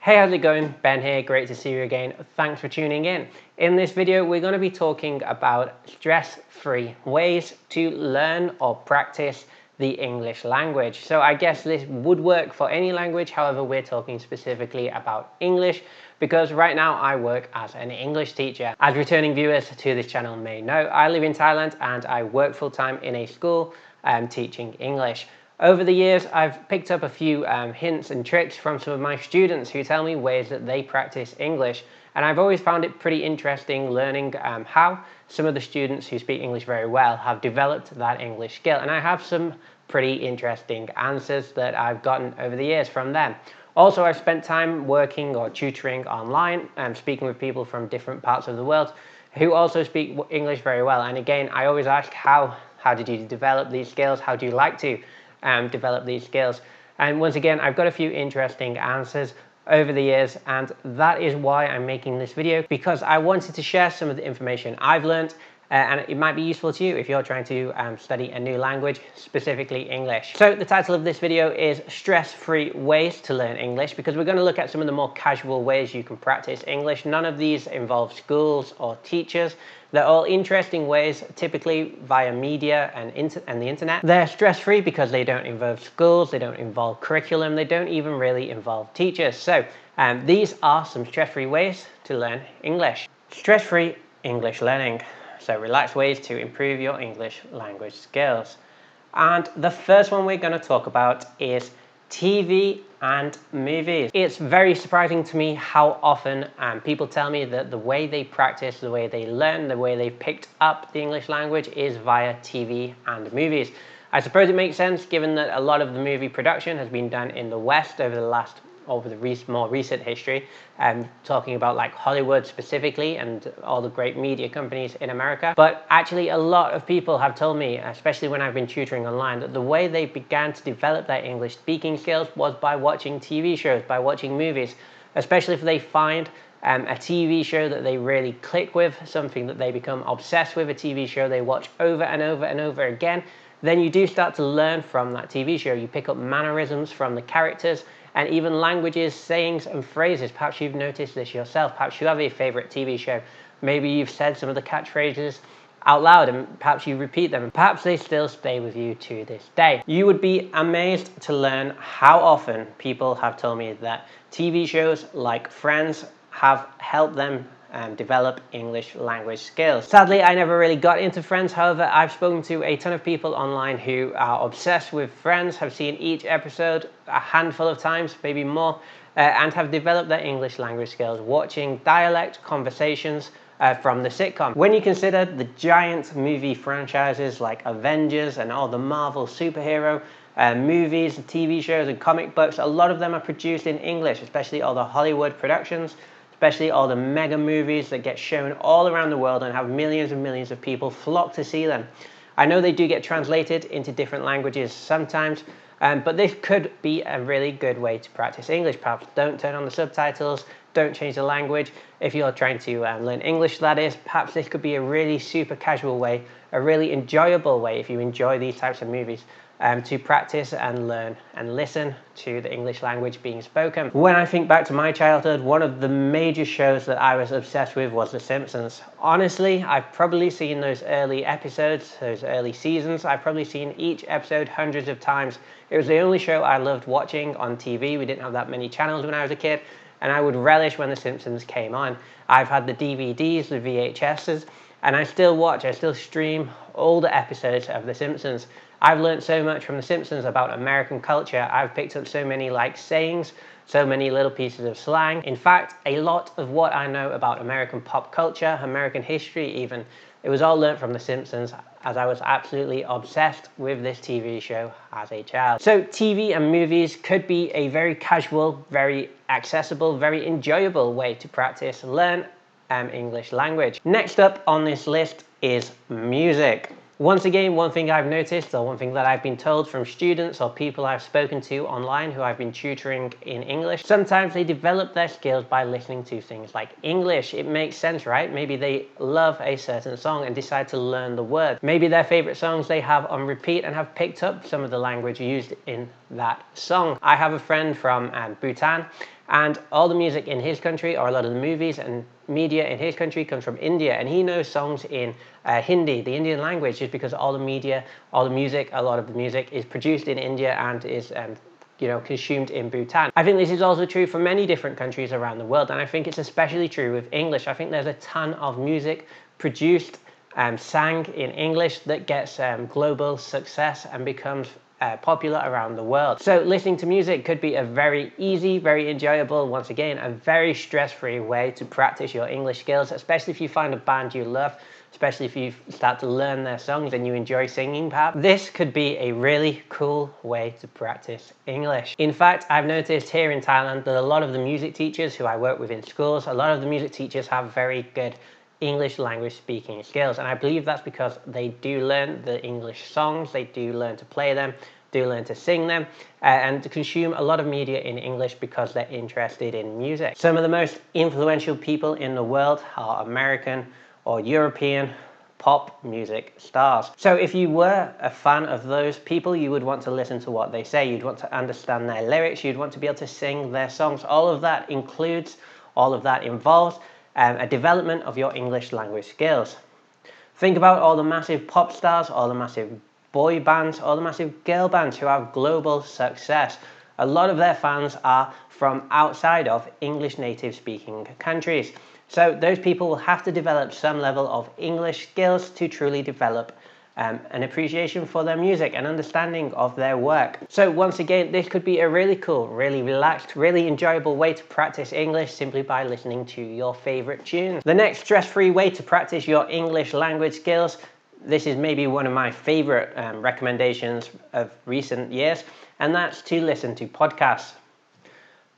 Hey, how's it going? Ben here, great to see you again. Thanks for tuning in. In this video, we're going to be talking about stress-free ways to learn or practice the English language. So I guess this would work for any language, however, we're talking specifically about English because right now I work as an English teacher. As returning viewers to this channel may know, I live in Thailand and I work full-time in a school teaching English. Over the years, I've picked up a few hints and tricks from some of my students who tell me ways that they practice English. And I've always found it pretty interesting learning how some of the students who speak English very well have developed that English skill. And I have some pretty interesting answers that I've gotten over the years from them. Also, I've spent time working or tutoring online and speaking with people from different parts of the world who also speak English very well. And again, I always ask, how did you develop these skills? How do you like to develop these skills? And once again, I've got a few interesting answers over the years, and that is why I'm making this video, because I wanted to share some of the information I've learned and it might be useful to you if you're trying to study a new language, specifically English. So the title of this video is Stress-Free Ways to Learn English, because we're going to look at some of the more casual ways you can practice English. None of these involve schools or teachers. They're all interesting ways, typically via media and the internet. They're stress-free because they don't involve schools, they don't involve curriculum, they don't even really involve teachers. So these are some stress-free ways to learn English. Stress-free English learning. So relaxed ways to improve your English language skills. And the first one we're going to talk about is TV and movies. It's very surprising to me how often people tell me that the way they practice, the way they learn, the way they've picked up the English language is via TV and movies. I suppose it makes sense given that a lot of the movie production has been done in the West over the more recent history, talking about like Hollywood specifically and all the great media companies in America. But actually a lot of people have told me, especially when I've been tutoring online, that the way they began to develop their English speaking skills was by watching TV shows, by watching movies, especially if they find a TV show that they really click with, something that they become obsessed with, a TV show they watch over and over and over again. Then you do start to learn from that TV show. You pick up mannerisms from the characters and even languages, sayings and phrases. Perhaps you've noticed this yourself. Perhaps you have a favorite TV show. Maybe you've said some of the catchphrases out loud and perhaps you repeat them. Perhaps they still stay with you to this day. You would be amazed to learn how often people have told me that TV shows like Friends have helped them develop English language skills. Sadly, I never really got into Friends. However, I've spoken to a ton of people online who are obsessed with Friends, have seen each episode a handful of times, maybe more, and have developed their English language skills watching dialect conversations from the sitcom. When you consider the giant movie franchises like Avengers and all the Marvel superhero movies, TV shows and comic books, a lot of them are produced in English, especially all the Hollywood productions, especially all the mega movies that get shown all around the world and have millions and millions of people flock to see them. I know they do get translated into different languages sometimes, but this could be a really good way to practice English. Perhaps don't turn on the subtitles, don't change the language. If you're trying to learn English, that is, perhaps this could be a really super casual way, a really enjoyable way if you enjoy these types of movies, to practice and learn and listen to the English language being spoken. When I think back to my childhood, one of the major shows that I was obsessed with was The Simpsons. Honestly, I've probably seen those early episodes, those early seasons. I've probably seen each episode hundreds of times. It was the only show I loved watching on TV. We didn't have that many channels when I was a kid, and I would relish when The Simpsons came on. I've had the DVDs, the VHSs, and I still stream older episodes of The Simpsons. I've learned so much from The Simpsons about American culture. I've picked up so many sayings, so many little pieces of slang. In fact, a lot of what I know about American pop culture, American history even, it was all learnt from The Simpsons, as I was absolutely obsessed with this TV show as a child. So TV and movies could be a very casual, very accessible, very enjoyable way to practice, learn English language. Next up on this list is music. Once again, one thing I've noticed, or one thing that I've been told from students or people I've spoken to online who I've been tutoring in English, sometimes they develop their skills by listening to things like English. It makes sense, right? Maybe they love a certain song and decide to learn the word. Maybe their favorite songs they have on repeat and have picked up some of the language used in that song. I have a friend from Bhutan And all the music in his country, or a lot of the movies and media in his country, comes from India, and he knows songs in Hindi, the Indian language, just because all the media, all the music, a lot of the music is produced in India and is consumed in Bhutan. I think this is also true for many different countries around the world, and I think it's especially true with English. I think there's a ton of music produced sang in English that gets global success and becomes popular around the world. So listening to music could be a very easy, very enjoyable, once again, a very stress-free way to practice your English skills, especially if you find a band you love, especially if you start to learn their songs and you enjoy singing perhaps. This could be a really cool way to practice English. In fact, I've noticed here in Thailand that a lot of the music teachers who I work with in schools, a lot of the music teachers have very good English language speaking skills, and I believe that's because they do learn the English songs, they do learn to play them, do learn to sing them, and to consume a lot of media in English because they're interested in music. Some of the most influential people in the world are American or European pop music stars. So if you were a fan of those people, you would want to listen to what they say, you'd want to understand their lyrics, you'd want to be able to sing their songs. All of that involves a development of your English language skills. Think about all the massive pop stars, all the massive boy bands, all the massive girl bands who have global success. A lot of their fans are from outside of English native speaking countries. So those people will have to develop some level of English skills to truly develop an appreciation for their music and understanding of their work. So once again, this could be a really cool, really relaxed, really enjoyable way to practice English simply by listening to your favorite tunes. The next stress-free way to practice your English language skills, this is maybe one of my favorite recommendations of recent years, and that's to listen to podcasts.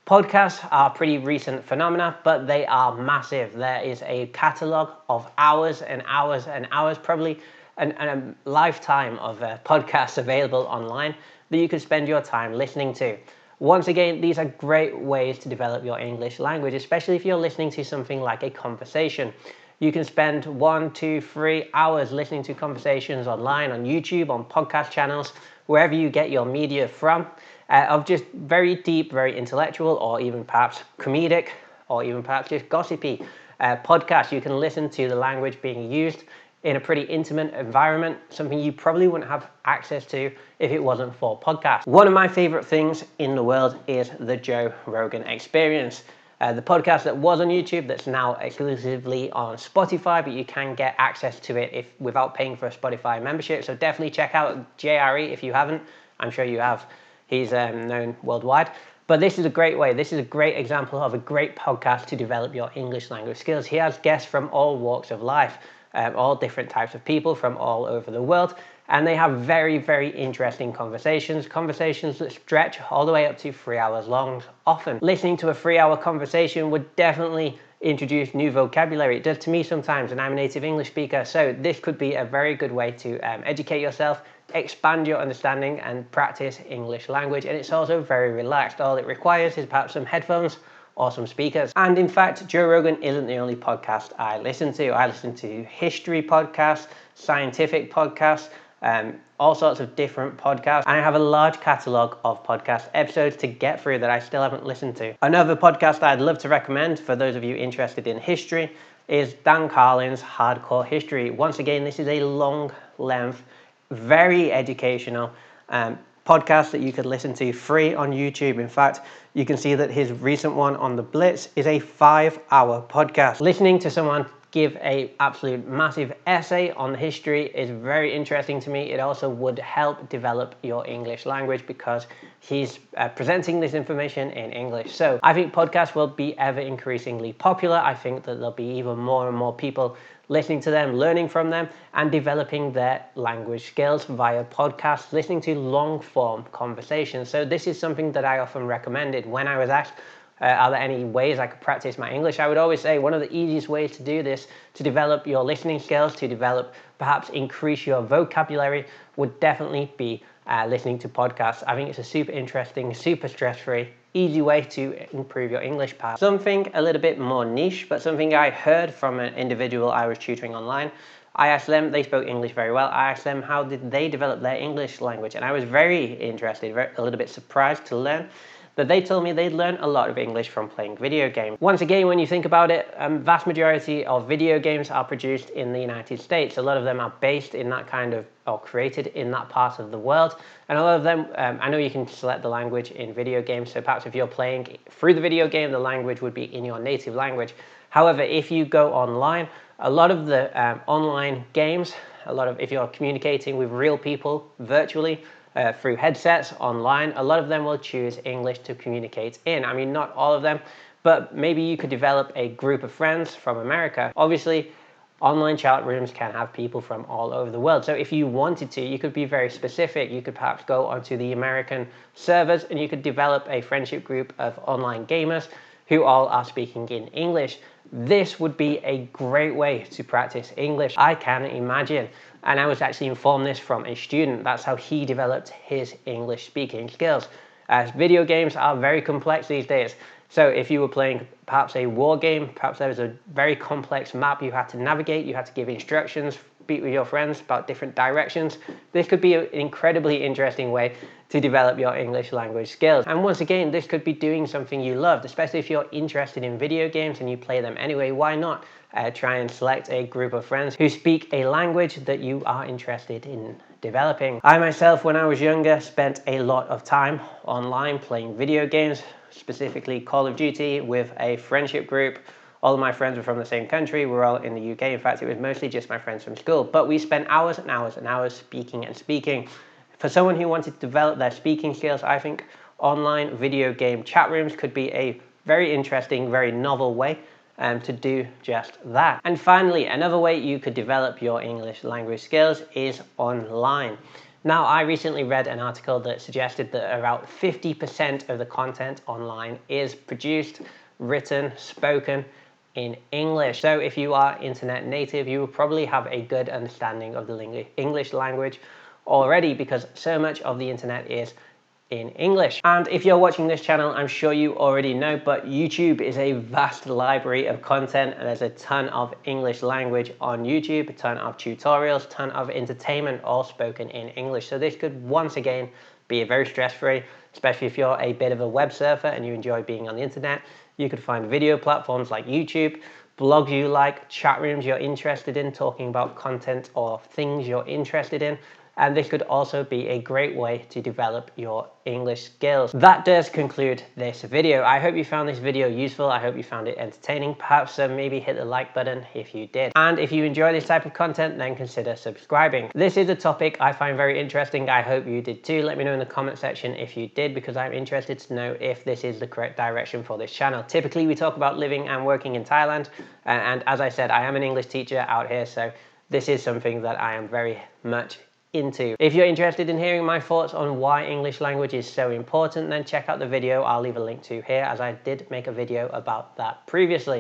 Podcasts are pretty recent phenomena, but they are massive. There is a catalog of hours and hours and hours, probably a lifetime of podcasts available online that you could spend your time listening to. Once again, these are great ways to develop your English language, especially if you're listening to something like a conversation. You can spend 1, 2, 3 hours listening to conversations online, on YouTube, on podcast channels, wherever you get your media from, of just very deep, very intellectual, or even perhaps comedic, or even perhaps just gossipy podcasts. You can listen to the language being used in a pretty intimate environment, something you probably wouldn't have access to if it wasn't for podcasts. One of my favorite things in the world is the Joe Rogan Experience. The podcast that was on YouTube that's now exclusively on Spotify, but you can get access to it without paying for a Spotify membership. So definitely check out JRE if you haven't. I'm sure you have. He's known worldwide. But this is a great way. This is a great example of a great podcast to develop your English language skills. He has guests from all walks of life, all different types of people from all over the world. And they have very, very interesting conversations that stretch all the way up to 3 hours long. Often listening to a 3-hour conversation would definitely introduce new vocabulary. It does to me sometimes, and I'm a native English speaker. So this could be a very good way to educate yourself, expand your understanding and practice English language. And it's also very relaxed. All it requires is perhaps some headphones or some speakers. And in fact, Joe Rogan isn't the only podcast I listen to. I listen to history podcasts, scientific podcasts, all sorts of different podcasts. And I have a large catalog of podcast episodes to get through that I still haven't listened to. Another podcast I'd love to recommend for those of you interested in history is Dan Carlin's Hardcore History. Once again, this is a long length, very educational podcast that you could listen to free on YouTube. In fact, you can see that his recent one on the Blitz is a 5-hour podcast. Listening to someone give a absolute massive essay on history is very interesting to me. It also would help develop your English language because he's presenting this information in English. So I think podcasts will be ever increasingly popular. I think that there'll be even more and more people listening to them, learning from them, and developing their language skills via podcasts, listening to long form conversations. So this is something that I often recommended when I was asked, are there any ways I could practice my English? I would always say one of the easiest ways to do this, to develop your listening skills, to develop, perhaps increase your vocabulary, would definitely be listening to podcasts. I think it's a super interesting, super stress-free, easy way to improve your English part. Something a little bit more niche, but something I heard from an individual I was tutoring online. I asked them, they spoke English very well. I asked them how did they develop their English language, and I was very interested, a little bit surprised to learn that they told me they'd learned a lot of English from playing video games. Once again, when you think about it, vast majority of video games are produced in the United States. A lot of them are based in that kind of, or created in that part of the world. And a lot of them, I know you can select the language in video games, so perhaps if you're playing through the video game, the language would be in your native language. However, if you go online, a lot of the online games, if you're communicating with real people virtually through headsets online, a lot of them will choose English to communicate in. I mean, not all of them, but maybe you could develop a group of friends from America. Obviously, online chat rooms can have people from all over the world. So if you wanted to, you could be very specific. You could perhaps go onto the American servers and you could develop a friendship group of online gamers who all are speaking in English. This would be a great way to practice English, I can imagine. And I was actually informed this from a student. That's how he developed his English speaking skills. As video games are very complex these days. So if you were playing perhaps a war game, perhaps there was a very complex map you had to navigate, you had to give instructions, speak with your friends about different directions. This could be an incredibly interesting way to develop your English language skills. And once again, this could be doing something you loved, especially if you're interested in video games and you play them anyway. Why not try and select a group of friends who speak a language that you are interested in developing? I myself, when I was younger, spent a lot of time online playing video games, specifically Call of Duty, with a friendship group. All of my friends were from the same country. We were all in the UK. In fact, it was mostly just my friends from school. But we spent hours and hours and hours speaking and speaking. For someone who wanted to develop their speaking skills, I think online video game chat rooms could be a very interesting, very novel way to do just that. And finally, another way you could develop your English language skills is online. Now, I recently read an article that suggested that about 50% of the content online is produced, written, spoken in English. So if you are internet native, you will probably have a good understanding of the English language already, because so much of the internet is in English. And if you're watching this channel, I'm sure you already know, but YouTube is a vast library of content, and there's a ton of English language on YouTube, a ton of tutorials, a ton of entertainment, all spoken in English. So this could once again be very stress-free, especially if you're a bit of a web surfer and you enjoy being on the internet. You could find video platforms like YouTube, blogs you like, chat rooms you're interested in, talking about content or things you're interested in. And this could also be a great way to develop your English skills. That does conclude this video. I hope you found this video useful. I hope you found it entertaining. Perhaps maybe hit the like button if you did. And if you enjoy this type of content, then consider subscribing. This is a topic I find very interesting. I hope you did too. Let me know in the comment section if you did, because I'm interested to know if this is the correct direction for this channel. Typically, we talk about living and working in Thailand. And as I said, I am an English teacher out here, so this is something that I am very much into. If you're interested in hearing my thoughts on why English language is so important, then check out the video I'll leave a link to here, as I did make a video about that previously.